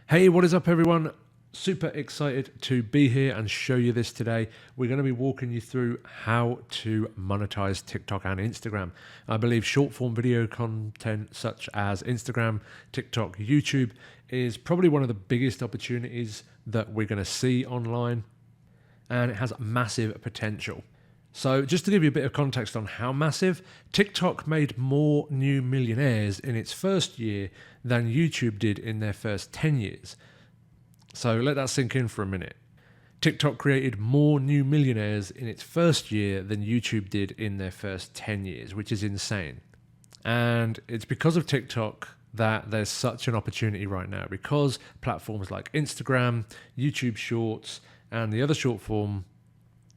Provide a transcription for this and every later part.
Hey, what is up everyone? Super excited to be here and show you this today. We're going to be walking you through how to monetize TikTok and Instagram. I believe short form video content such as Instagram, TikTok, YouTube is probably one of the biggest opportunities that we're going to see online, and it has massive potential. So just to give you a bit of context on how massive, TikTok made more new millionaires in its first year than YouTube did in their first 10 years. So let that sink in for a minute. TikTok created more new millionaires in its first year than YouTube did in their first 10 years, which is insane. And it's because of TikTok that there's such an opportunity right now, because platforms like Instagram, YouTube Shorts, and the other short form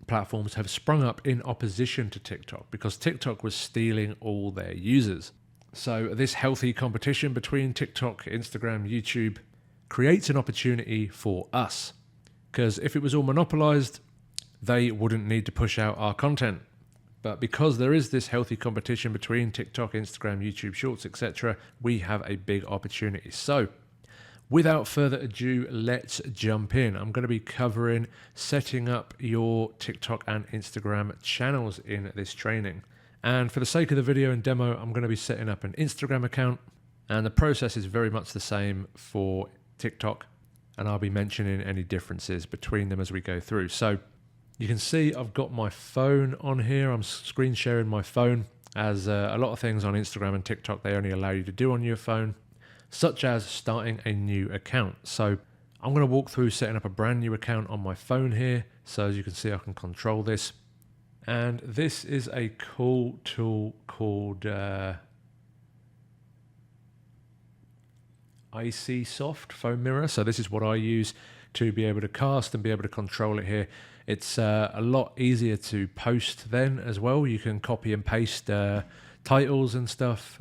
platforms have sprung up in opposition to TikTok because TikTok was stealing all their users. So this healthy competition between TikTok, Instagram, YouTube creates an opportunity for us, because if it was all monopolized, they wouldn't need to push out our content. But because there is this healthy competition between TikTok, Instagram, YouTube Shorts, etc., we have a big opportunity. So without further ado, let's jump in. I'm going to be covering setting up your TikTok and Instagram channels in this training. And for the sake of the video and demo, I'm going to be setting up an Instagram account. And the process is very much the same for TikTok. And I'll be mentioning any differences between them as we go through. So you can see I've got my phone on here. I'm screen sharing my phone, as a lot of things on Instagram and TikTok, they only allow you to do on your phone, such as starting a new account. So I'm going to walk through setting up a brand new account on my phone here. So as you can see, I can control this. And this is a cool tool called IC Soft Phone Mirror. So this is what I use to be able to cast and be able to control it here. It's a lot easier to post then as well. You can copy and paste titles and stuff,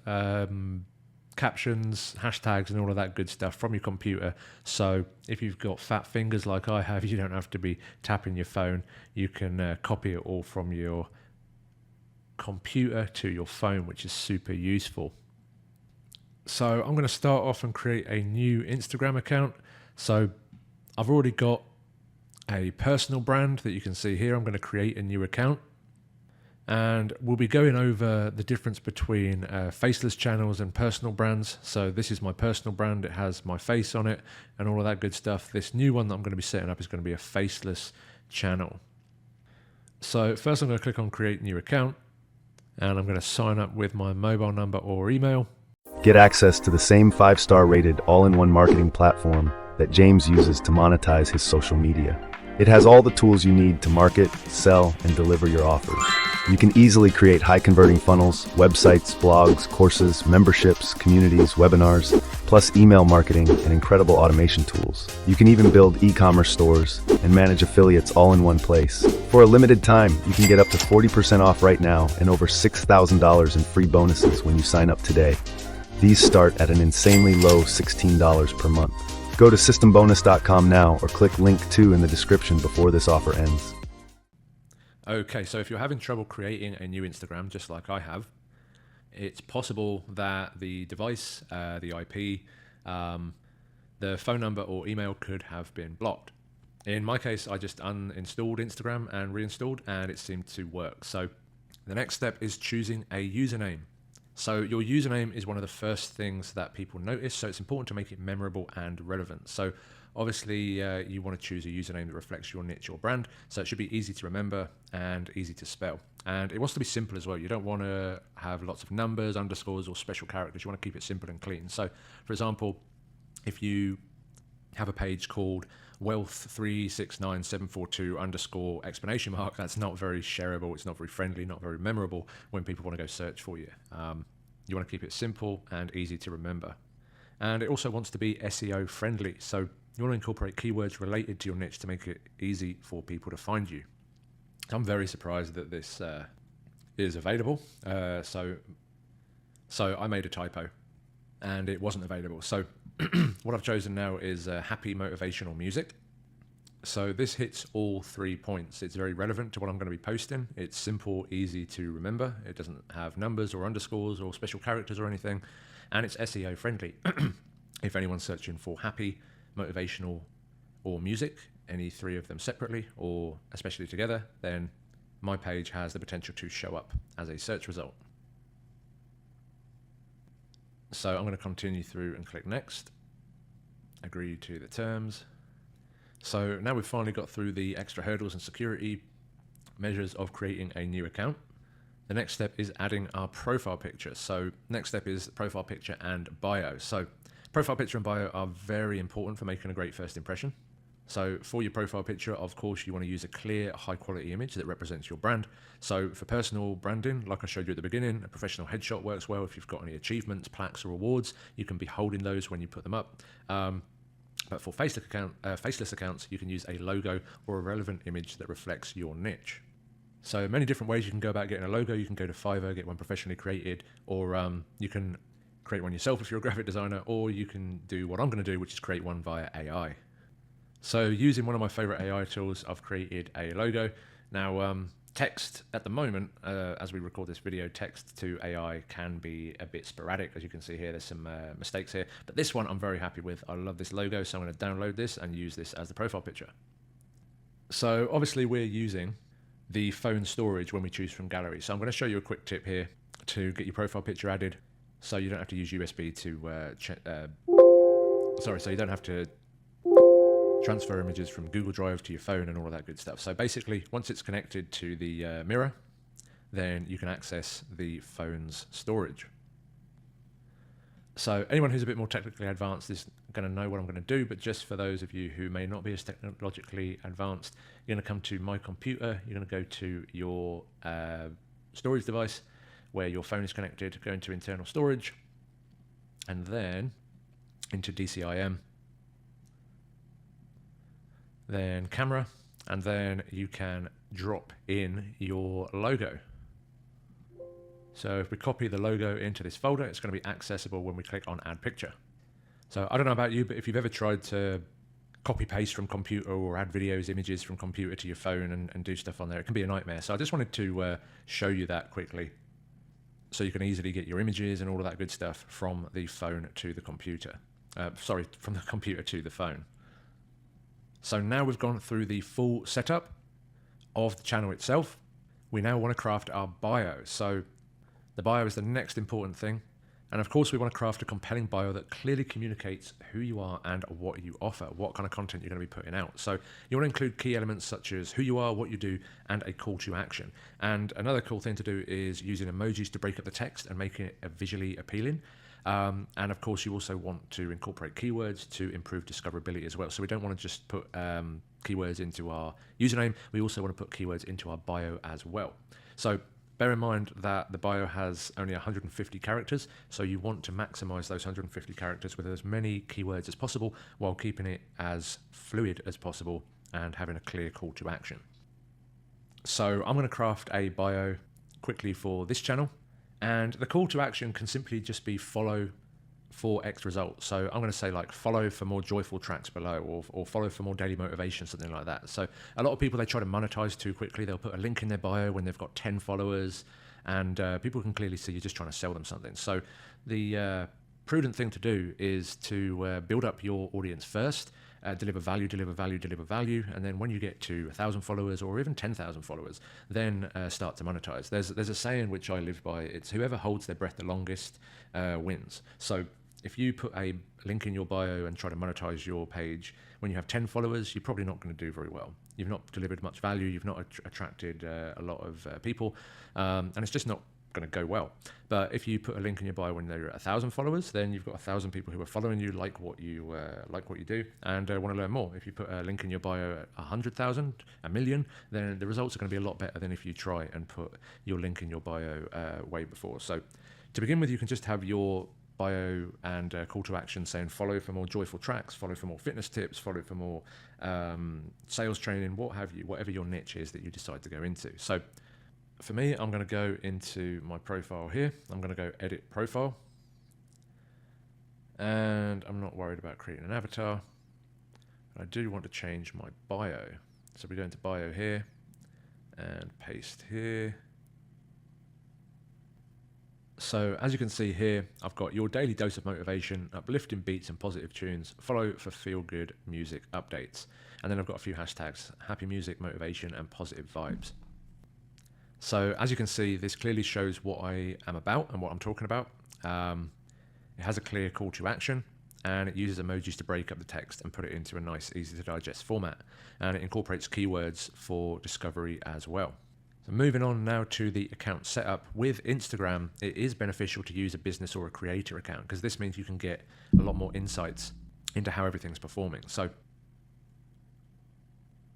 captions, hashtags, and all of that good stuff from your computer. So if you've got fat fingers like I have, you don't have to be tapping your phone. You can copy it all from your computer to your phone, which is super useful. So I'm going to start off and create a new Instagram account. So I've already got a personal brand that you can see here. I'm going to create a new account. And we'll be going over the difference between faceless channels and personal brands. So this is my personal brand. It has my face on it and all of that good stuff. This new one that I'm going to be setting up is going to be a faceless channel. So first I'm going to click on create new account, and I'm going to sign up with my mobile number or email. Get access to the same 5-star rated all-in-one marketing platform that James uses to monetize his social media. It has all the tools you need to market, sell, and deliver your offers. You can easily create high-converting funnels, websites, blogs, courses, memberships, communities, webinars, plus email marketing and incredible automation tools. You can even build e-commerce stores and manage affiliates all in one place. For a limited time, you can get up to 40% off right now and over $6,000 in free bonuses when you sign up today. These start at an insanely low $16 per month. Go to systembonus.com now or click link 2 in the description before this offer ends. Okay, so if you're having trouble creating a new Instagram, just like I have, it's possible that the device, the IP, the phone number or email could have been blocked. In my case, I just uninstalled Instagram and reinstalled, and it seemed to work. So the next step is choosing a username. So your username is one of the first things that people notice, so it's important to make it memorable and relevant. So obviously you want to choose a username that reflects your niche or brand, so it should be easy to remember and easy to spell. And it wants to be simple as well. You don't want to have lots of numbers, underscores, or special characters. You want to keep it simple and clean. So for example, if you have a page called wealth369742_ that's not very shareable, it's not very friendly, not very memorable when people want to go search for you. You want to keep it simple and easy to remember. And it also wants to be SEO friendly, so you want to incorporate keywords related to your niche to make it easy for people to find you. I'm very surprised that this is available. So I made a typo and it wasn't available. So what I've chosen now is happy motivational music. So this hits all 3 points. It's very relevant to what I'm going to be posting. It's simple, easy to remember. It doesn't have numbers or underscores or special characters or anything. And it's SEO friendly. If anyone's searching for happy motivational, or music, any three of them separately or especially together, then my page has the potential to show up as a search result. So I'm going to continue through and click next, agree to the terms. So now we've finally got through the extra hurdles and security measures of creating a new account. The next step is adding our profile picture. So next step is profile picture and bio. So profile picture and bio are very important for making a great first impression. So for your profile picture, of course, you want to use a clear, high quality image that represents your brand. So for personal branding, like I showed you at the beginning, a professional headshot works well. If you've got any achievements, plaques or awards, you can be holding those when you put them up. But for faceless accounts, you can use a logo or a relevant image that reflects your niche. So many different ways you can go about getting a logo. You can go to Fiverr, get one professionally created, or you can create one yourself if you're a graphic designer, or you can do what I'm going to do, which is create one via AI. So using one of my favorite AI tools, I've created a logo. Now, text at the moment, as we record this video, text to AI can be a bit sporadic. As you can see here, there's some mistakes here, but this one I'm very happy with. I love this logo, so I'm going to download this and use this as the profile picture. So obviously we're using the phone storage when we choose from gallery. So I'm going to show you a quick tip here to get your profile picture added, so you don't have to use USB to, so you don't have to transfer images from Google Drive to your phone and all of that good stuff. So basically, once it's connected to the mirror, then you can access the phone's storage. So anyone who's a bit more technically advanced is going to know what I'm going to do, but just for those of you who may not be as technologically advanced, you're going to come to My Computer, you're going to go to your storage device where your phone is connected, go into internal storage, and then into DCIM, then camera, and then you can drop in your logo. So if we copy the logo into this folder, it's going to be accessible when we click on Add Picture. So I don't know about you, but if you've ever tried to copy paste from computer or add videos, images from computer to your phone and do stuff on there, it can be a nightmare. So I just wanted to show you that quickly, so you can easily get your images and all of that good stuff from the phone to the computer. From the computer to the phone. So now we've gone through the full setup of the channel itself. We now want to craft our bio. So the bio is the next important thing. And of course, we want to craft a compelling bio that clearly communicates who you are and what you offer, what kind of content you're going to be putting out. So you want to include key elements such as who you are, what you do, and a call to action. And another cool thing to do is using emojis to break up the text and make it visually appealing. And of course, you also want to incorporate keywords to improve discoverability as well. So we don't want to just put keywords into our username. We also want to put keywords into our bio as well. So bear in mind that the bio has only 150 characters. So you want to maximize those 150 characters with as many keywords as possible while keeping it as fluid as possible and having a clear call to action. So I'm going to craft a bio quickly for this channel. And the call to action can simply just be follow for X results. So I'm going to say like follow for more joyful tracks below, or follow for more daily motivation, something like that. So a lot of people, they try to monetize too quickly. They'll put a link in their bio when they've got 10 followers, and people can clearly see you're just trying to sell them something. So the prudent thing to do is to build up your audience first, deliver value, and then when you get to 1,000 followers or even 10,000 followers, then start to monetize. There's a saying which I live by. It's whoever holds their breath the longest wins. So if you put a link in your bio and try to monetize your page when you have 10 followers, you're probably not going to do very well. You've not delivered much value. You've not attracted a lot of people, and it's just not going to go well. But if you put a link in your bio when they're at 1,000 followers, then you've got 1,000 people who are following you, like what you do, and want to learn more. If you put a link in your bio at 100,000, a million, then the results are going to be a lot better than if you try and put your link in your bio way before. So to begin with, you can just have your bio and call to action saying follow for more joyful tracks, follow for more fitness tips, follow for more sales training, what have you, whatever your niche is that you decide to go into. So for me, I'm going to go into my profile here. I'm going to go edit profile. And I'm not worried about creating an avatar. But I do want to change my bio. So we go into bio here and paste here. So as you can see here, I've got your daily dose of motivation, uplifting beats and positive tunes, follow for feel-good music updates. And then I've got a few hashtags, happy music, motivation, and positive vibes. So as you can see, this clearly shows what I am about and what I'm talking about. It has a clear call to action, and it uses emojis to break up the text and put it into a nice, easy to digest format. And it incorporates keywords for discovery as well. So moving on now to the account setup. With Instagram, it is beneficial to use a business or a creator account, because this means you can get a lot more insights into how everything's performing. So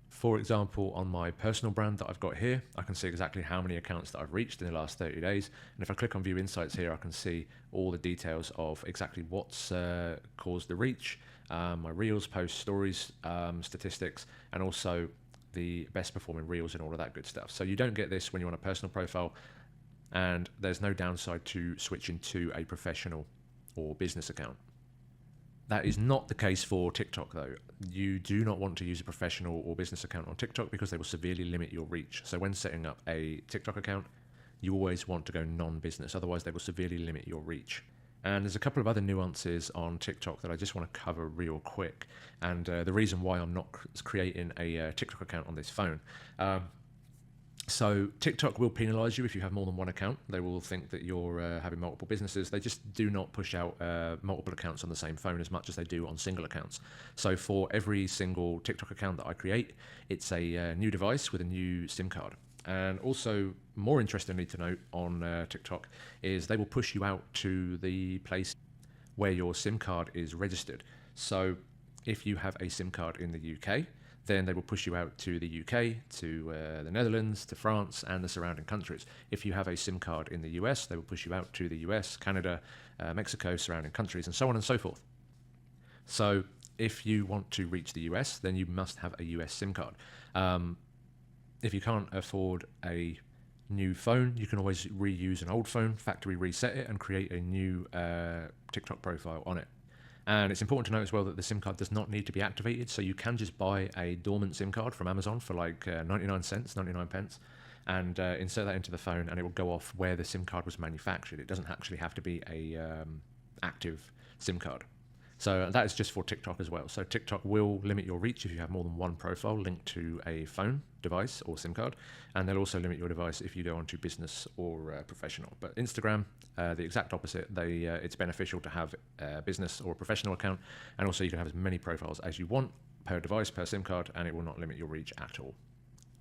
for example, on my personal brand that I've got here, I can see exactly how many accounts that I've reached in the last 30 days. And if I click on View Insights here, I can see all the details of exactly what's caused the reach, my Reels, posts, stories, statistics, and also the best performing Reels and all of that good stuff. So you don't get this when you're on a personal profile, and there's no downside to switching to a professional or business account. That is not the case for TikTok though. You do not want to use a professional or business account on TikTok because they will severely limit your reach. So when setting up a TikTok account, you always want to go non-business, otherwise they will severely limit your reach. And there's a couple of other nuances on TikTok that I just want to cover real quick. And the reason why I'm not creating a TikTok account on this phone. So TikTok will penalize you if you have more than one account. They will think that you're having multiple businesses. They just do not push out multiple accounts on the same phone as much as they do on single accounts. So for every single TikTok account that I create, it's a new device with a new SIM card. And also, more interestingly to note on TikTok is they will push you out to the place where your SIM card is registered. So if you have a SIM card in the UK, then they will push you out to the UK, to the Netherlands, to France, and the surrounding countries. If you have a SIM card in the US, they will push you out to the US, Canada, Mexico, surrounding countries, and so on and so forth. So if you want to reach the US, then you must have a US SIM card. If you can't afford a new phone, you can always reuse an old phone, factory reset it, and create a new TikTok profile on it. And it's important to note as well that the SIM card does not need to be activated, so you can just buy a dormant SIM card from Amazon for like 99 cents, 99 pence, and insert that into the phone, and it will go off where the SIM card was manufactured. It doesn't actually have to be a active SIM card. So that is just for TikTok as well. So TikTok will limit your reach if you have more than one profile linked to a phone, device, or SIM card. And they'll also limit your device if you go onto business or professional. But Instagram, the exact opposite. It's beneficial to have a business or a professional account. And also you can have as many profiles as you want per device, per SIM card, and it will not limit your reach at all.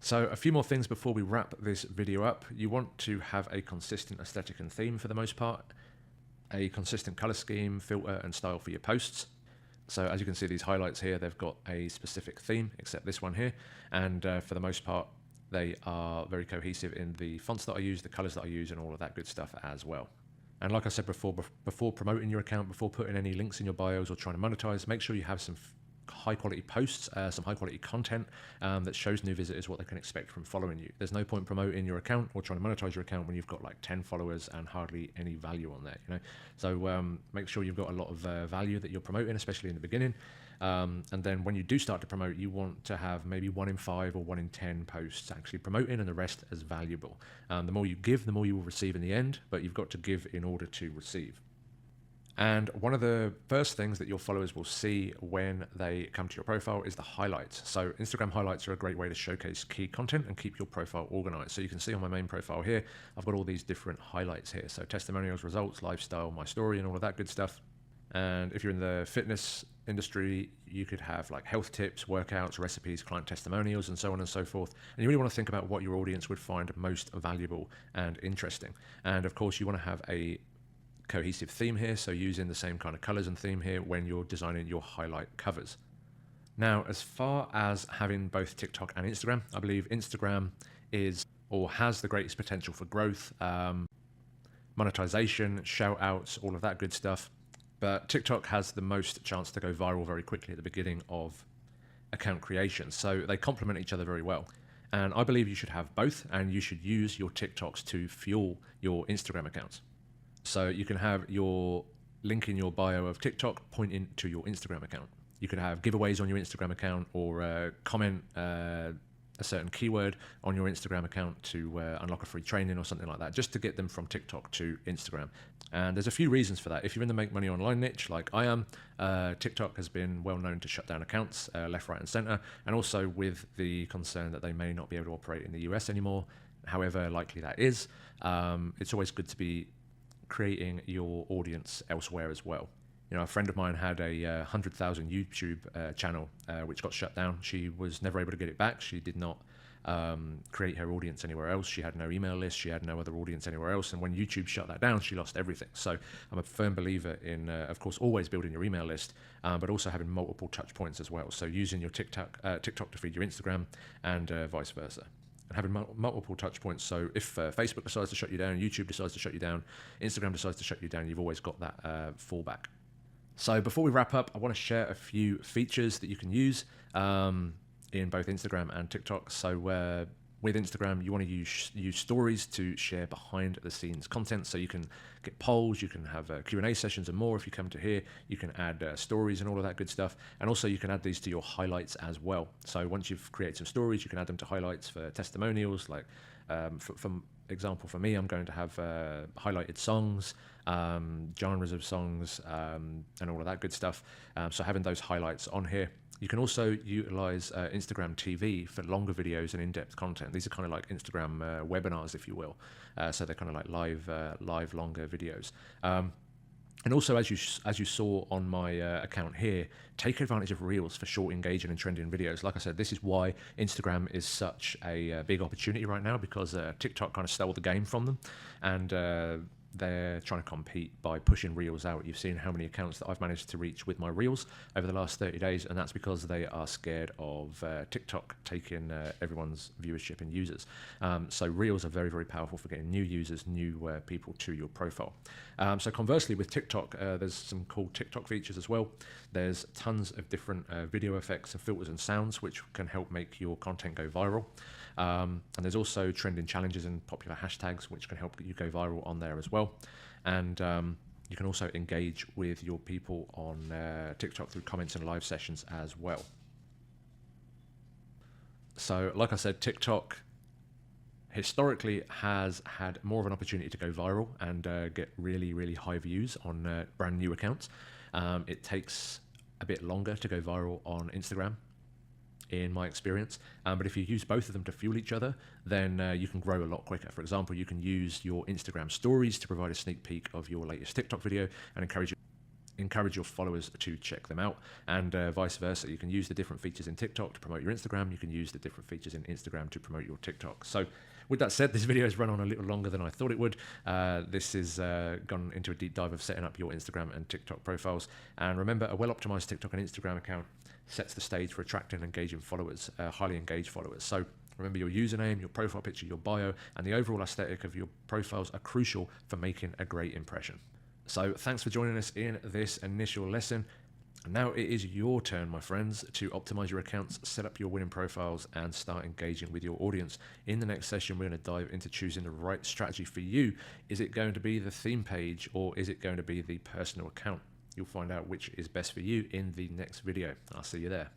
So a few more things before we wrap this video up. You want to have a consistent aesthetic and theme for the most part. A consistent color scheme, filter, and style for your posts. So as you can see, these highlights here, they've got a specific theme, except this one here. And for the most part, they are very cohesive in the fonts that I use, the colors that I use, and all of that good stuff as well. And like I said before promoting your account, before putting any links in your bios or trying to monetize, make sure you have some high quality posts, some high quality content that shows new visitors what they can expect from following you. There's no point promoting your account or trying to monetize your account when you've got like 10 followers and hardly any value on there, you know. So make sure you've got a lot of value that you're promoting, especially in the beginning. And then when you do start to promote, you want to have maybe 1 in 5 or 1 in 10 posts actually promoting, and the rest as valuable. The more you give, the more you will receive in the end, but you've got to give in order to receive. And one of the first things that your followers will see when they come to your profile is the highlights. So Instagram highlights are a great way to showcase key content and keep your profile organized. So you can see on my main profile here, I've got all these different highlights here. So testimonials, results, lifestyle, my story, and all of that good stuff. And if you're in the fitness industry, you could have like health tips, workouts, recipes, client testimonials, and so on and so forth. And you really want to think about what your audience would find most valuable and interesting. And of course, you want to have a cohesive theme here, so using the same kind of colors and theme here when you're designing your highlight covers. Now, as far as having both TikTok and Instagram, I believe Instagram is or has the greatest potential for growth, monetization, shout outs, all of that good stuff. But TikTok has the most chance to go viral very quickly at the beginning of account creation. So they complement each other very well. And I believe you should have both, and you should use your TikToks to fuel your Instagram accounts. So you can have your link in your bio of TikTok pointing to your Instagram account. You could have giveaways on your Instagram account, or comment a certain keyword on your Instagram account to unlock a free training or something like that, just to get them from TikTok to Instagram. And there's a few reasons for that. If you're in the make money online niche like I am, TikTok has been well known to shut down accounts left, right and center, and also with the concern that they may not be able to operate in the US anymore, however likely that is. It's always good to be creating your audience elsewhere as well. You know, a friend of mine had a 100,000 YouTube channel which got shut down. She was never able to get it back. She did not create her audience anywhere else. She had no email list. She had no other audience anywhere else. And when YouTube shut that down, she lost everything. So I'm a firm believer in, of course, always building your email list, but also having multiple touch points as well. So using your TikTok to feed your Instagram and vice versa. And having multiple touch points. So if Facebook decides to shut you down, YouTube decides to shut you down, Instagram decides to shut you down, you've always got that fallback. So before we wrap up, I want to share a few features that you can use in both Instagram and TikTok. So with Instagram, you want to use stories to share behind the scenes content. So you can get polls, you can have Q&A sessions and more. If you come to here, you can add stories and all of that good stuff. And also you can add these to your highlights as well. So once you've created some stories, you can add them to highlights for testimonials. Like for example, for me, I'm going to have highlighted songs, genres of songs, and all of that good stuff. So having those highlights on here. You can also utilize Instagram TV for longer videos and in-depth content. These are kind of like Instagram webinars, if you will. So they're kind of like live longer videos. And also, as you saw on my account here, take advantage of Reels for short, engaging, and trending videos. Like I said, this is why Instagram is such a big opportunity right now, because TikTok kind of stole the game from them, and they're trying to compete by pushing Reels out. You've seen how many accounts that I've managed to reach with my Reels over the last 30 days, and that's because they are scared of TikTok taking everyone's viewership and users. So Reels are very, very powerful for getting new users, new people to your profile. So conversely, with TikTok, there's some cool TikTok features as well. There's tons of different video effects and filters and sounds which can help make your content go viral. And there's also trending challenges and popular hashtags which can help you go viral on there as well. And you can also engage with your people on TikTok through comments and live sessions as well. So like I said, TikTok historically has had more of an opportunity to go viral and get really, really high views on brand new accounts. It takes a bit longer to go viral on Instagram, in my experience, but if you use both of them to fuel each other, then you can grow a lot quicker. For example, you can use your Instagram stories to provide a sneak peek of your latest TikTok video and encourage your followers to check them out, and vice versa. You can use the different features in TikTok to promote your Instagram. You can use the different features in Instagram to promote your TikTok. So with that said, this video has run on a little longer than I thought it would. This has gone into a deep dive of setting up your Instagram and TikTok profiles. And remember, a well-optimized TikTok and Instagram account sets the stage for attracting and engaging followers, highly engaged followers. So remember, your username, your profile picture, your bio, and the overall aesthetic of your profiles are crucial for making a great impression. So thanks for joining us in this initial lesson. Now it is your turn, my friends, to optimize your accounts, set up your winning profiles, and start engaging with your audience. In the next session, we're going to dive into choosing the right strategy for you. Is it going to be the theme page, or is it going to be the personal account? You'll find out which is best for you in the next video. I'll see you there.